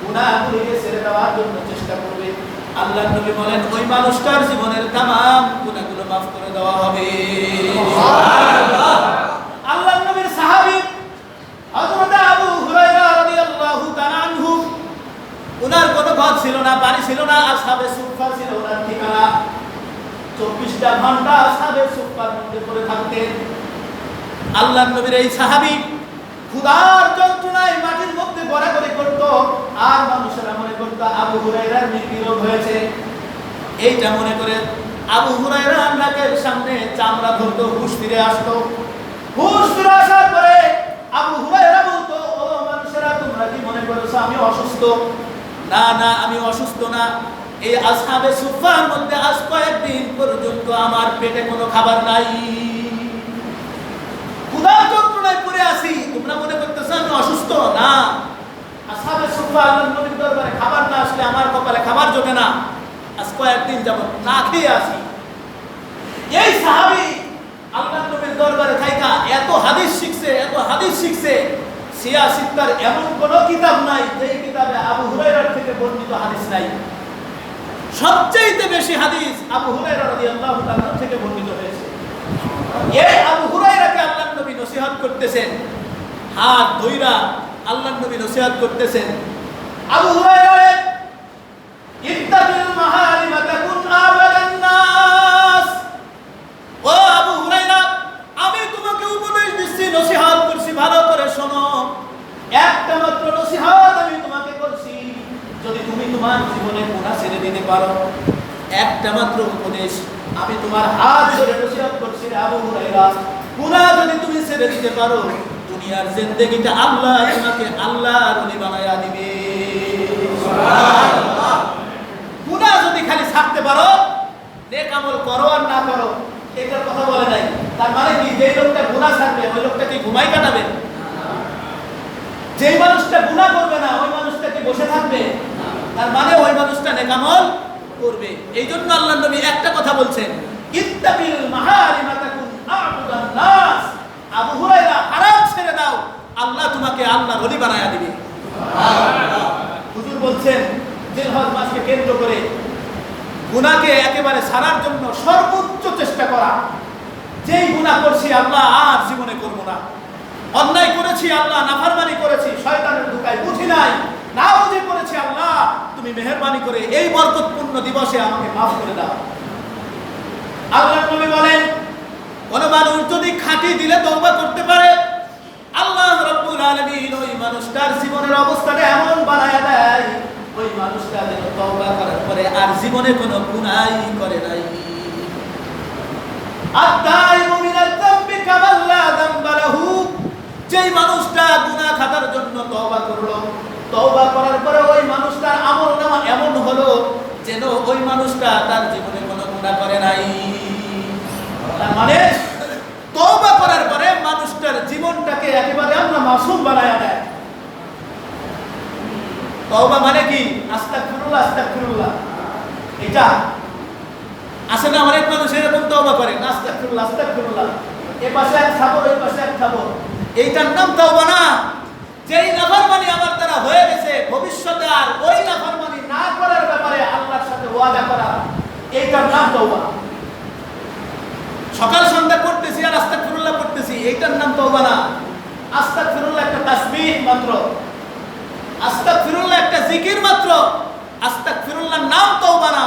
গুনাহগুলোকে ছেড়ে দেওয়ার জন্য চেষ্টা করবে, আল্লাহর নবী বলেন ওই মানুষটার জীবনের तमाम গুনাহগুলো মাফ করে দেওয়া হবে। সুবহানাল্লাহ। আল্লাহর নবীর সাহাবী হযরত আবু হুরায়রা রাদিয়াল্লাহু তাআলা আনহু, ওনার কোনো ঘর ছিল না, বাড়ি ছিল না, আসহাবে সুফফা ছিল ওনার ঠিকানা। 24টা ঘন্টা আসহাবে সুফফার মধ্যে পড়ে থাকতেন। আল্লাহর নবীর এই সাহাবী ক্ষুধার যন্ত্রণায় মাটির মধ্যে গড়াগড়ি করত, আর মানুষেরা মনে করত আবু হুরায়রার মৃত্যুরোগ হয়েছে। এইটা মনে করে আবু হুরায়রা নাকের সামনে চামড়া ধরতো, হুঁশ ফিরে আসতো। হুঁশ ফিরে আসার পরে আবু হুরায়রা বলতো, ও মানুষেরা তোমরা কি মনে করছো আমি অসুস্থ? না না, আমি অসুস্থ না। এই আসহাবে সুফফার মধ্যে আজ কয়েকদিন পর্যন্ত আমার পেটে কোনো খাবার নাই, ক্ষুধার যন্ত্রণায় পড়ে আছি, তোমরা মনে করতেছো আমি অসুস্থ? না, আসহাবে সুফফা আল্লাহর নবীর দরবারে খাবার না আসলে আমার কপালে খাবার জোটে না, আজ কয়েকদিন যাবত না খেয়ে আছি। এই সাহাবী আল্লাহর নবীর দরবারে থাইকা এত হাদিস শিখছে, এত হাদিস শিখছে, সিয়াসিত্তার এমন কোন কিতাব নাই যে কিতাবে আবু হুরায়রার থেকে বর্ণিত হাদিস নাই। সবচেয়ে বেশি হাদিস আবু হুরায়রা রাদিয়াল্লাহু তাআলা থেকে বর্ণিত হয়েছে। এই আবু হুরায়রাকে আল্লাহর নবী নসিহত করতেছেন, হাত ধইরা আল্লাহর নবী নসিহত করতেছেন, আবু হুরায়রা ইত্তাবিল মাহারিমা তাকুন আবাদান নাস। ও আবু হুরায়রা, আমি তোমাকে উপদেশ দিচ্ছি, নসিহত করছি, ভালো করে শোনো। একটা মাত্র নসিহত আমি তোমাকে করছি, যদি তুমি তোমার জীবনে গুনাহ ছেড়ে দিতে পারো, একটা মাত্র উপদেশ আমি তোমার হাত ধরে নসিহত করছি রে আবু হুরায়রা, গুনাহ যদি তুমি ছেড়ে দিতে পারো, দুনিয়ার জিন্দেগিটা আল্লাহ তোমাকে আল্লাহর ওলি বানায়া দিবে। সুবহানাল্লাহ। গুনাহ যদি খালি ছাড়তে পারো, নেক আমল করো আর না করো, এটার কথা বলে নাই। তার মানে কি, যেই লোকটা গুনাহ ছাড়বে ওই লোকটা কি ঘুমাই কাটাবে? যেই মানুষটা গুনাহ করবে না ওই মানুষটা কি বসে থাকবে? তার মানে ওই মানুষটা নেক আমল করবে। এই জন্য আল্লাহর নবী একটা কথা বলছেন, ইত্তাবিল মাহারিমা তাকুন আ'বুদান নাস। আবু হুরায়রা, হারাম ছেড়ে দাও, আল্লাহ তোমাকে আল্লাহর ওলি বানায়া দিবে। সুবহানাল্লাহ। হুজুর বলছেন, জিলহজ মাসকে কেন্দ্র করে গুনাহকে একেবারে ছাড়ার জন্য সর্বোচ্চ চেষ্টা করা। যেই গুনাহ করছি আল্লাহ আর জীবনে করব না, অন্যায় করেছি আল্লাহ, নাফরমানি করেছি, শয়তানের ধোঁকায় বুঝি নাই, না বুঝে করেছি আল্লাহ, তুমি মেহেরবানি করে এই বরকতপূর্ণ দিবসে আমাকে মাফ করে দাও। আল্লাহর নবী বলেন, কোন মানুষ যদি খাঁটি দিলে তওবা করতে পারে, আল্লাহ রাব্বুল আলামিন ওই মানুষটার জীবনের অবস্থাটা এমন বানায়া দেয়, ওই মানুষটা যেন তওবা করার পরে আর জীবনে কোনো গুনাহই করে নাই। আত-তাইবু মিনাল যামবি কামান লা যামবা লাহু। যেই মানুষটা গুনাহ খাতার জন্য তওবা করলো, তওবা করার পরে ওই মানুষটার আমলনামা এমন হলো যেন ওই মানুষটা তার জীবনে কোনো গুনাহ করে নাই। তার মানে তওবা করার পরে মানুষটার জীবনটাকে একেবারে আল্লাহ মাসুম বানায়া দেয়। তওবা মানে কি? আস্তাগফিরুল্লাহ আস্তাগফিরুল্লাহ। এটা আসে না, অনেক মানুষ এরকম তওবা করে, আস্তাগফিরুল্লাহ আস্তাগফিরুল্লাহ, এই পাশে এক থাবো এই পাশে এক থাবো, এইটার নাম তওবা না। যেই নাফরমানি আমার দ্বারা হয়ে গেছে, ভবিষ্যতে আর ওই নাফরমানি না করার ব্যাপারে আল্লাহর সাথে ওয়াদা করা, এইটার নাম তওবা। সকাল সন্ধ্যা করতেছি আর আস্তাগফিরুল্লাহ করতেছি, এইটার নাম তওবা না। আস্তাগফিরুল্লাহ একটা তাসবিহ মাত্র, আস্তাগফিরুল্লাহ একটা জিকির মাত্র, আস্তাগফিরুল্লাহর নাম তওবা না।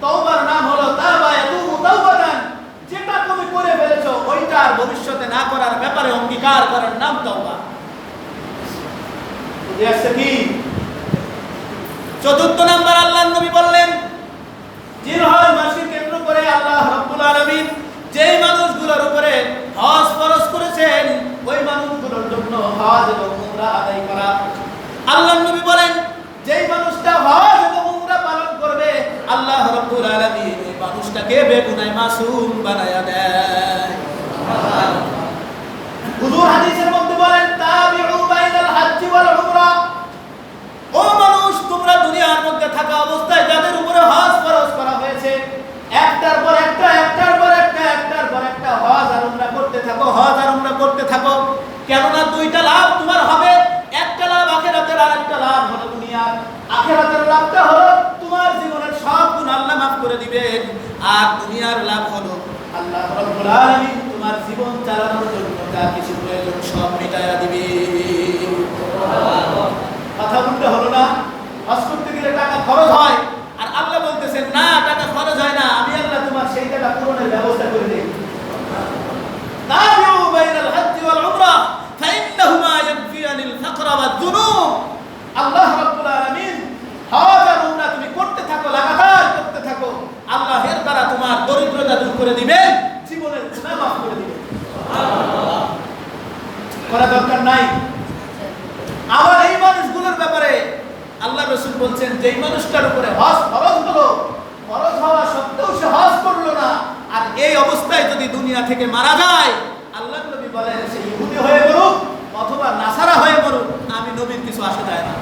তওবার নাম হলো তাওবা ইয়াতুবু তাওবাতান। যেটা তুমি করে ফেলেছো ওইটা আর ভবিষ্যতে না করার ব্যাপারে অঙ্গীকার করার নাম তওবা। বুঝতে কি? চতুর্থ নাম্বার আল্লাহর নবী বললেন, জিলহজ মাসকে কেন্দ্র করে আল্লাহ রাব্বুল আলামিন যেই মানুষগুলোর উপরে হজ ফরজ করেছেন, ওই মানুষগুলোর জন্য হজ এবং উমরা আদায় করা। আল্লাহর নবী বলেন, যেই মানুষটা হজ এবং উমরা পালন করবে, আল্লাহ রাব্বুল আলামিন ওই মানুষটাকে বেগুনাহ মাসুম বানায়া দেয়। সুবহানাল্লাহ। হুজুর হাদিসের মধ্যে বলেন, তাবিউ বাইনাল হজ্জ ওয়াল উমরা। ও মানুষ, তোমরা দুনিয়ার মধ্যে থাকা অবস্থায় যাদের উপরে হজ ফরজ করা হয়েছে, একটার পর একটা একটার পর একটা একটার পর একটা হজ আর উমরা করতে থাকো, হজ আর উমরা করতে থাকো। কেননা দুইটা লাভ তোমার হবে, একটা লাভ আখিরাতের, আর একটা লাভ হলো দুনিয়ার। আখিরাতের লাভটা হলো তোমার জীবনের সব গুনাহ আল্লাহ মাফ করে দিবেন, আর দুনিয়ার লাভ হলো আল্লাহ রাব্বুল আলামিন তোমার জীবন চালানোর জন্য যা কিছু প্রয়োজন সব মিটায়া দিবে। কথা বলতে হলো না, হজ করতে গেলে টাকা খরচ হয়, আর আল্লাহ বলতেছেন না, টাকা খরচ হয় না, আমি আল্লাহ তোমার সেই টাকা পূরণের ব্যবস্থা করে দেই। তাবিউ বাইনাল হজ্জ ওয়াল উমরা ফাইন্নাহুমা ইয়াকফিয়ানিল ফাকরা ওয়াদ যুনুব। আল্লাহ রাব্বুল আলামিন হজ আর উমরা তুমি করতে থাকো, লাগাতার করতে থাকো, আল্লাহ এর দ্বারা তোমার দরিদ্রতা দূর করে দিবেন, জীবনের গুনাহ মাফ করে দিবেন। সুবহানাল্লাহ। করা দরকার নাই। আবার এই মানুষগুলোর ব্যাপারে আল্লাহ রাসূল বলছেন, যেই মানুষটার উপরে হজ ফরজ হলো, ফরজ হওয়া সত্ত্বেও সে হজ করলো না, আর এই অবস্থায় যদি দুনিয়া থেকে মারা যায়, আল্লাহর নবী বলেন সে ইহুদি হয়ে মরুক অথবা নাসারা হয়ে মরুক, আমি নবীর কিছু আসে যায় না।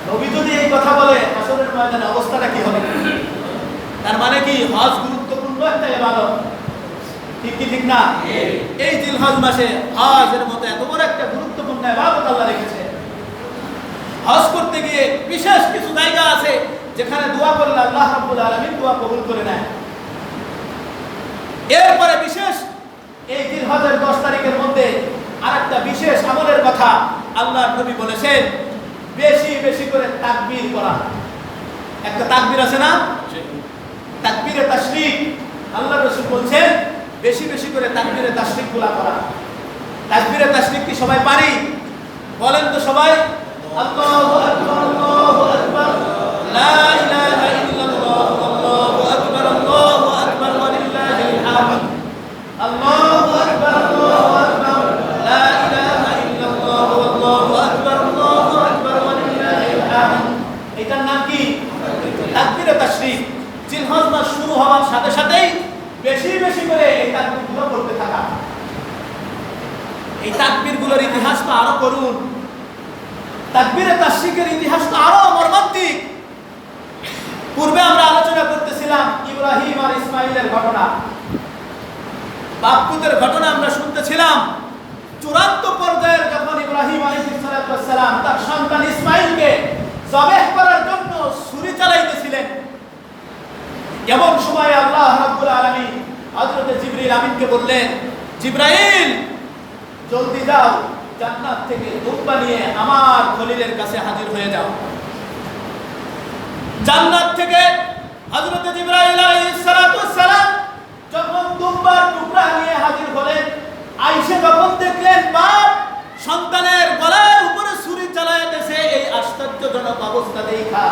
নবী যদি এই কথা বলে, হাসরের ময়দানে অবস্থাটা কি হবে? তার মানে কি, হজ গুরুত্বপূর্ণ একটা ইবাদত, ঠিক কি ঠিক না? এই জিলহজ মাসে হজের মতো এত বড় একটা গুরুত্বপূর্ণ ইবাদত আল্লাহ রেখেছে। হজ করতে গিয়ে বিশেষ কিছু জায়গা আছে যেখানে দোয়া করলে আল্লাহ রাব্বুল আলামিন দোয়া কবুল করে নেয়। এরপরে বিশেষ এই জিলহজের 10 তারিখের মধ্যে আরেকটা বিশেষ আমলের কথা আল্লাহর নবী বলেছেন, বেশি বেশি করে তাকবীর করা। একটা তাকবীর আছে না, তাকবীরে তাশরিক। আল্লাহর রাসূল বলছেন বেশি বেশি করে তাকবীরে তাশরিক গুলা করা। তাকবীরে তাশরিক কি সবাই পারি? বলেন তো সবাই, আল্লাহু আকবার আল্লাহু আকবার লা ইলাহা ইল্লাল্লাহ আল্লাহু আকবার ওয়া লিল্লাহিল হামদ আল্লাহু আকবার লা ইলাহা ইল্লাল্লাহ আল্লাহু আকবার ওয়া লিল্লাহিল হামদ। এটার নাম কি? তাকবীরে তাশরিক। জিলহজ মাস শুরু হওয়ার সাথে সাথেই বেশি বেশি করে এই তাকবীরগুলো করতে থাকা। এই তাকবীরগুলোর ইতিহাস তো আরো করুন, তাকবীরে তাশরিকের ইতিহাস তো আরো মর্মান্তিক। পূর্বে আমরা আলোচনা করতেছিলাম ইব্রাহিম আর ইসমাইলের ঘটনা, বাপপুতের ঘটনা আমরা শুনতেছিলাম। চূড়ান্ত পর্যায়ের যখন ইব্রাহিম আলাইহিস সালাম তার সন্তান ইসমাইলকে জবেহ করার জন্য ছুরি চালাইতেছিলেন, এমন সময় আল্লাহ রাব্বুল আলামিন হযরত জিবরিল আমিনকে বললেন, জিবরাইল জলদি যাও, জান্নাত থেকে দুম্বা নিয়ে আমার খলিলের কাছে হাজির হয়ে যাও। জান্নাত থেকে হযরত জিবরাইল আলাইহিস সালাম যখন দুম্বার টুকরা নিয়ে হাজির হলেন, আয়েশা যখন দেখলেন বাপ সন্তানের গলার উপরে ছুরি চালাইতেছে, এই আশ্চর্যজনক অবস্থা দেখা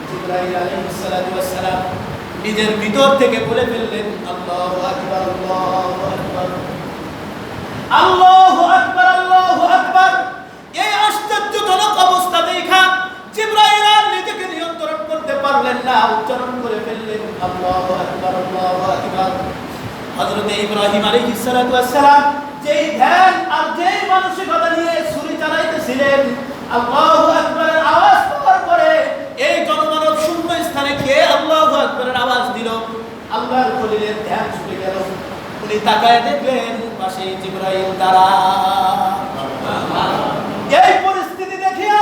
জিবরাইল আলাইহিস সালাম নিজের ভিতর থেকে বলে ফেললেন, আল্লাহু আকবার আল্লাহু আকবার আল্লাহু আকবার আল্লাহু আকবার। এই আশ্চর্যজনক অবস্থা দেখা জিবরাইল আর নিজেকে নিয়ন্ত্রণ করতে পারলেন না, উচ্চারণ করে ফেললেন আল্লাহু আকবার আল্লাহু আকবার। হযরত ইব্রাহিম আলাইহিস সালাম যেই ধ্যান আর যেই মানসিকতা নিয়ে ছুরি চালাইতেছিলেন, আল্লাহু আকবারের আওয়াজ পাওয়ার পরে এই জনমানব শূন্য স্থানে কে আল্লাহু আকবারের আওয়াজ দিল, আল্লাহর খলিলের ধ্যান ছুটে গেল। উনি তাকায় দেখলেন পাশে জিবরাইল দাঁড়া। এই পরিস্থিতি দেখিয়া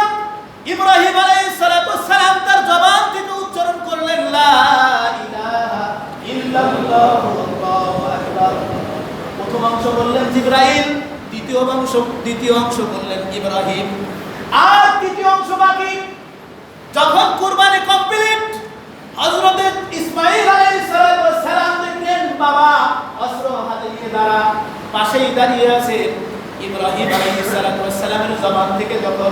ইব্রাহিম আলাইহিস সালাম তার জবান থেকে উচ্চারণ করলেন লা ইলাহা ইল্লাল্লাহ আল্লাহু আকবার। প্রথম অংশ বললেন জিবরাইল, দ্বিতীয় অংশ বললেন ইব্রাহিম, আর তৃতীয় অংশ বাকি। যখন কুরবানি কমপ্লিট, হযরত ইসমাঈল আলাইহিস সালাম দেখলেন বাবা অস্ত্র হাতে নিয়ে দাঁড়া, পাশেই দাঁড়িয়ে আছে ইব্রাহিম আলাইহিস সালামের জবান থেকে যখন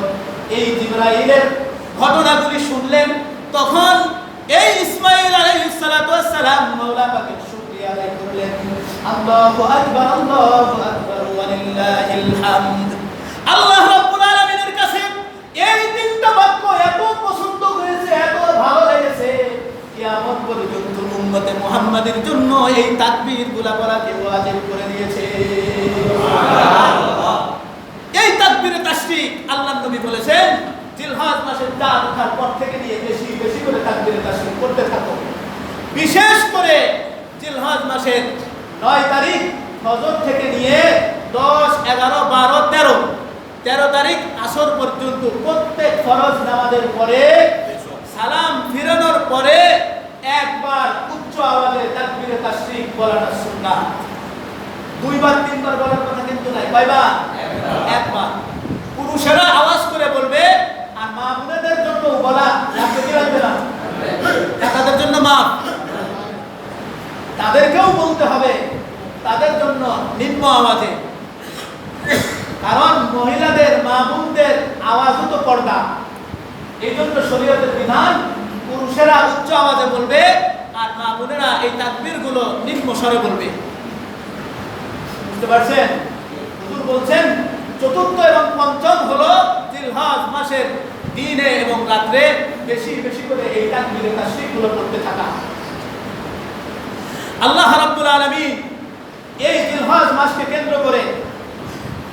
এই জিবরাইলের ঘটনাগুলি শুনলেন, তখন এই ইসমাঈল আলাইহিস সালাম মাওলা পাকের শুকরিয়া আদায় করলেন, আল্লাহু আকবার ওয়া লিল্লাহিল হামদ। আল্লাহ রাব্বুল আলামিনের কাছে এই তিনটা বাক্য এত পছন্দ হয়েছে, এত ভালো লেগেছে, কিয়ামত পর্যন্ত উম্মতে মুহাম্মাদের জন্য এই তাকবীরগুলো পড়াকে ওয়াজিব করে দিয়েছে। সুবহানাল্লাহ। এই তাকবীরে তাশরিক আল্লাহর নবী বলেছেন, জিলহজ মাসের চাঁদ ওঠার পর থেকে নিয়ে বেশি বেশি করে তাকবীরে তাশরিক করতে থাকো। বিশেষ করে জিলহজ মাসের 9 তারিখ ফজর থেকে নিয়ে 10, 11, 12, 13 তারিখ আসর পর্যন্ত প্রত্যেক ফরজ নামাজের পরে সালাম ফিরানোর পরে একবার উচ্চ আওয়াজে তাকবীরে তাশরিক বলাটা সুন্নাত। 2 বার 3 বার বলার কথা কিন্তু নাই, কয়বার? একবার। পুরুষেরা আওয়াজ করে বলবে, আর মা বোনেদের জন্য বলা লাগবে কি লাগবে না? তাদের জন্য মাফ, তাদেরকেও বলতে হবে, তাদের জন্য নিম্ন আওয়াজে। কারণ মহিলাদের মা বোনদের আওয়াজও তো পর্দা, এই জন্য শরীয়তের বিধান পুরুষেরা উচ্চ আওয়াজে বলবে আর মা বোনেরা এই তাকবীরগুলো নিম্ন স্বরে বলবে। বুঝতে পারছেন? হুজুর বলছেন চতুর্থ এবং পঞ্চম হলো জিলহজ মাসের দিনে এবং রাতে বেশি বেশি করে এই তাকবীরে তাশরিকগুলো করতে থাকা। আল্লাহ রাব্বুল আলামিন এই জিলহজ মাসকে কেন্দ্র করে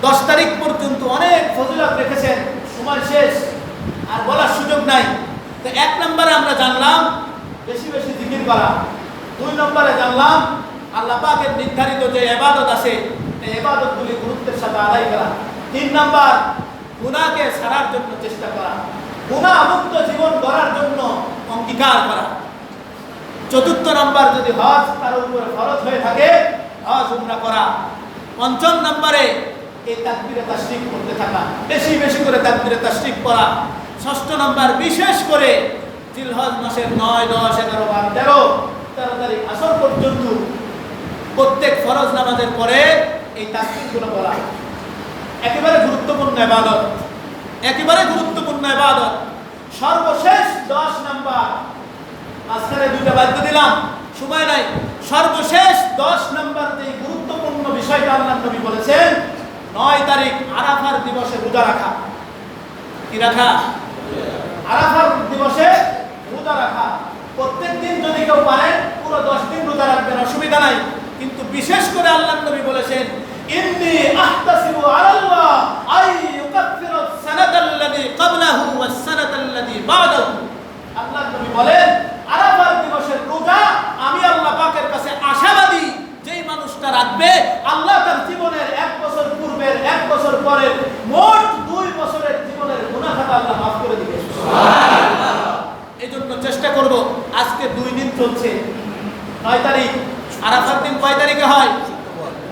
10 তারিখ পর্যন্ত অনেক ফজিলত রেখেছেন, সময় শেষ আর বলার সুযোগ নাই। তো 1 নম্বরে আমরা জানলাম বেশি বেশি জিকির করা, 2 নম্বরে জানলাম আল্লাহ পাকের নির্ধারিত যে ইবাদত আছে এই ইবাদতগুলি গুরুত্বের সাথে আদায় করা, 3 নম্বর গুনাহকে ছাড়ার জন্য চেষ্টা করা, গুনাহমুক্ত জীবন গড়ার জন্য অঙ্গীকার করা। চতুর্থ নম্বর, যদি হজ তার উপরে ফরজ হয়ে থাকে, হজ উমরা করা। পঞ্চম নম্বরে এই তাকবীরে তাশরিক করতে থাকা, বেশি বেশি করে তাকবীরে তাশরিক করা। ষষ্ঠ নম্বর, বিশেষ করে জিলহজ মাসের 9, 10, 11, 12, 13 তারিখ আসর পর্যন্ত প্রত্যেক ফরজ নামাজের পরে এই তাকবীরগুলো বলা একেবারে গুরুত্বপূর্ণ ইবাদত, একেবারে গুরুত্বপূর্ণ ইবাদত। সর্বশেষ 10 নাম্বার, আজকে দুইটা বাধ্য দিলাম, সময় নাই। সর্বশেষ 10 নাম্বার যে গুরুত্বপূর্ণ বিষয়টা আল্লাহর নবী বলেছেন, 9 তারিখ আরাফার দিবসে রোজা রাখা। কি রাখা? আরাফার দিবসে রোজা রাখা। প্রত্যেক দিন যদি কেউ পারেন পুরো 10 দিন রোজা রাখবেন, অসুবিধা নাই। কিন্তু বিশেষ করে আল্লাহর নবী বলেছেন, ইন্নী আহতাসিবু আলাল্লাহ আই ইউকাফিরু সানাতাল্লাযী ক্বাবলাহু ওয়াস সানাতাল্লাযী বা'দাহু। আল্লাহর নবী বলেন, আরাফার দিবসের রোজা আমি আল্লাহ পাকের কাছে আশাবাদী, যেই মানুষটা রাখবে আল্লাহ তার জীবনের 1 বছর পূর্বের, 1 বছর পরের, মোট 2 বছরের জীবনের গুনাহ খাতা আল্লাহ মাফ করে দিবেন। সুবহানাল্লাহ। এজন্য চেষ্টা করব। আজকে 2 দিন চলছে, 9 তারিখ। আরাফার দিন কয় তারিখে হয়?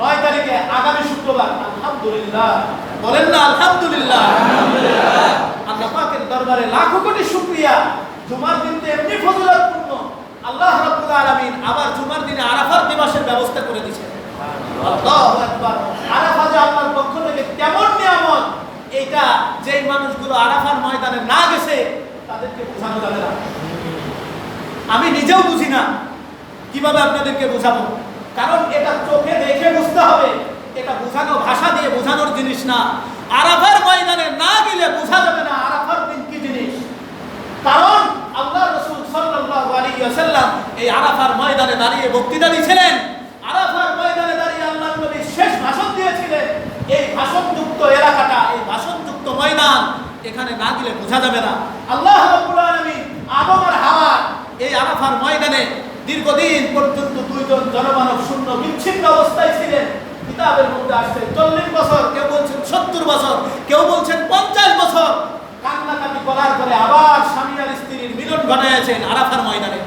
9 তারিখে, আগামী শুক্রবার। আলহামদুলিল্লাহ, বলেন না আলহামদুলিল্লাহ। আল্লাহ পাকের দরবারে লাখো কোটি শুকরিয়া। জুমার দিনতে এমনি ফজিলতপূর্ণ, আল্লাহ রাব্বুল আলামিন আবার জুমার দিনে আরাফার দিবসের ব্যবস্থা করে দিয়েছেন। আল্লাহু আকবার। আরাফা যে আল্লাহর পক্ষ থেকে কেমন নিয়ামত, এটা যেই মানুষগুলো আরাফার ময়দানে না গেছে তাদেরকে বোঝানো যাবে না। আমি নিজেও বুঝি না, কিভাবে আপনাদেরকে বোঝাবো? কারণ এটা চোখে দেখে বুঝতে হবে, এটা বোঝানো ভাষা দিয়ে বোঝানোর জিনিস না। আরাফার ময়দানে না গেলে বোঝা যাবে না আরাফার দিন কি জিনিস। কারণ আল্লাহ রাসূল সাল্লাল্লাহু আলাইহি ওয়াসাল্লাম এই আরাফার ময়দানে দাঁড়িয়ে বক্তৃতা দিয়েছিলেন। আরাফার ময়দানে দাঁড়িয়ে আল্লাহর নবী শেষ ভাষণ দিয়েছিলেন। এই ভাষণযুক্ত এলাকাটা, এই ভাষণযুক্ত ময়দান, এখানে না গেলে বোঝা যাবে না। আল্লাহ রাব্বুল আলামিন আদম আর হাওয়া এই আরাফার ময়দানে দীর্ঘদিন পর্যন্ত 2 জন জনমানব শূন্য বিচ্ছিন্ন অবস্থায় ছিলেন। কিতাবের মধ্যে আসছে 40 বছর, কেউ বলছেন 70 বছর, কেউ বলছেন 50 বছর কান্নাকাটি করার পরে আবার স্বামী আর স্ত্রীর মিলন ঘটাইয়াছেন আরাফার ময়দানে।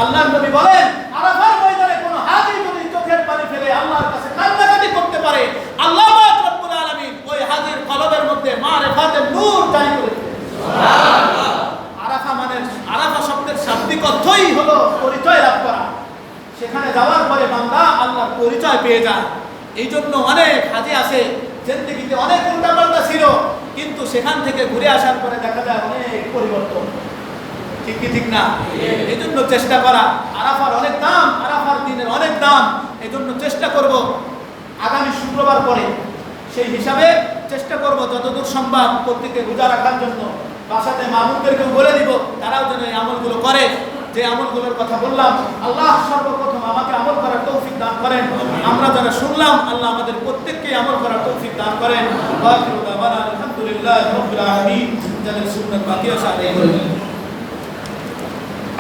আল্লাহর নবী বলেন, আরাফার ময়দানে কোন হাজী যদি চোখের পানি ফেলে আল্লাহর কাছে কান্নাকাটি করতে পারে, আল্লাহ পাক রব্বুল আলামিন ওই হাজীর কলবের মধ্যে মারিফাতের নূর জারি করে দেন। সুবহানাল্লাহ। আরাফা মানে, আরাফা শব্দের শাব্দিক অর্থই হলো পরিচয় লাভ করা। সেখানে যাওয়ার পরে বান্দা আল্লাহর পরিচয় পেয়ে যায়। এই জন্য অনেক হাজী আছে জিন্দেগিতে অনেক উল্টাপাল্টা ছিল, কিন্তু সেখান থেকে ঘুরে আসার পরে দেখা যায় অনেক পরিবর্তন। ঠিক কি ঠিক না? এই জন্য চেষ্টা করা। আরাফার অনেক দাম, আরাফার দিনের অনেক দাম। এই জন্য চেষ্টা করব আগামী শুক্রবার পরে সেই হিসাবে চেষ্টা করব যতদূর সম্ভব প্রত্যেকে রোজা রাখার জন্য। বাসাতে মামুনদেরকেও বলে দিব তারাও যেন এই আমলগুলো করে, যে আমলগুলোর কথা বললাম। আল্লাহ সর্বপ্রথম আমাকে আমল করার তৌফিক দান করেন। আমরা যারা শুনলাম আল্লাহ আমাদের প্রত্যেককে আমল করার তৌফিক দান করেন। আলহামদুলিল্লাহ রাব্বিল আলামিন। যাদের সুন্নাত বাকি আছে